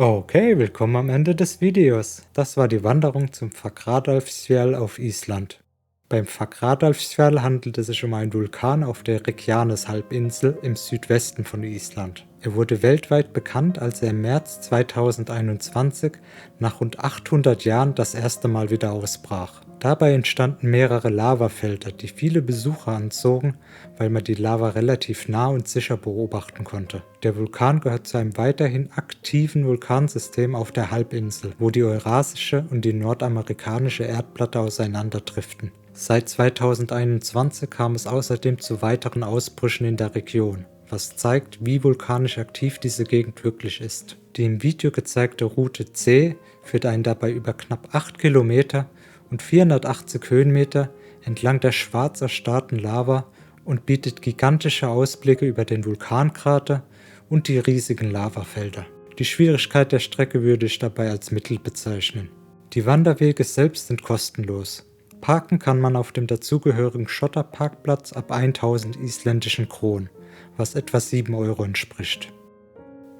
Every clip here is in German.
Okay, willkommen am Ende des Videos. Das war die Wanderung zum Fagradalsfjall auf Island. Beim Fagradalsfjall handelt es sich um einen Vulkan auf der Reykjanes-Halbinsel im Südwesten von Island. Er wurde weltweit bekannt, als er im März 2021 nach rund 800 Jahren das erste Mal wieder ausbrach. Dabei entstanden mehrere Lavafelder, die viele Besucher anzogen, weil man die Lava relativ nah und sicher beobachten konnte. Der Vulkan gehört zu einem weiterhin aktiven Vulkansystem auf der Halbinsel, wo die eurasische und die nordamerikanische Erdplatte auseinanderdriften. Seit 2021 kam es außerdem zu weiteren Ausbrüchen in der Region, was zeigt, wie vulkanisch aktiv diese Gegend wirklich ist. Die im Video gezeigte Route C führt einen dabei über knapp 8 Kilometer und 480 Höhenmeter entlang der schwarz erstarrten Lava und bietet gigantische Ausblicke über den Vulkankrater und die riesigen Lavafelder. Die Schwierigkeit der Strecke würde ich dabei als mittel bezeichnen. Die Wanderwege selbst sind kostenlos. Parken kann man auf dem dazugehörigen Schotterparkplatz ab 1000 isländischen Kronen, was etwa 7 Euro entspricht.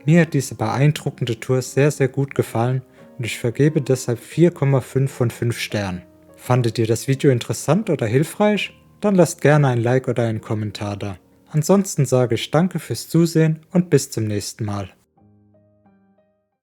Mir hat diese beeindruckende Tour sehr gut gefallen und ich vergebe deshalb 4,5 von 5 Sternen. Fandet ihr das Video interessant oder hilfreich? Dann lasst gerne ein Like oder einen Kommentar da. Ansonsten sage ich danke fürs Zusehen und bis zum nächsten Mal.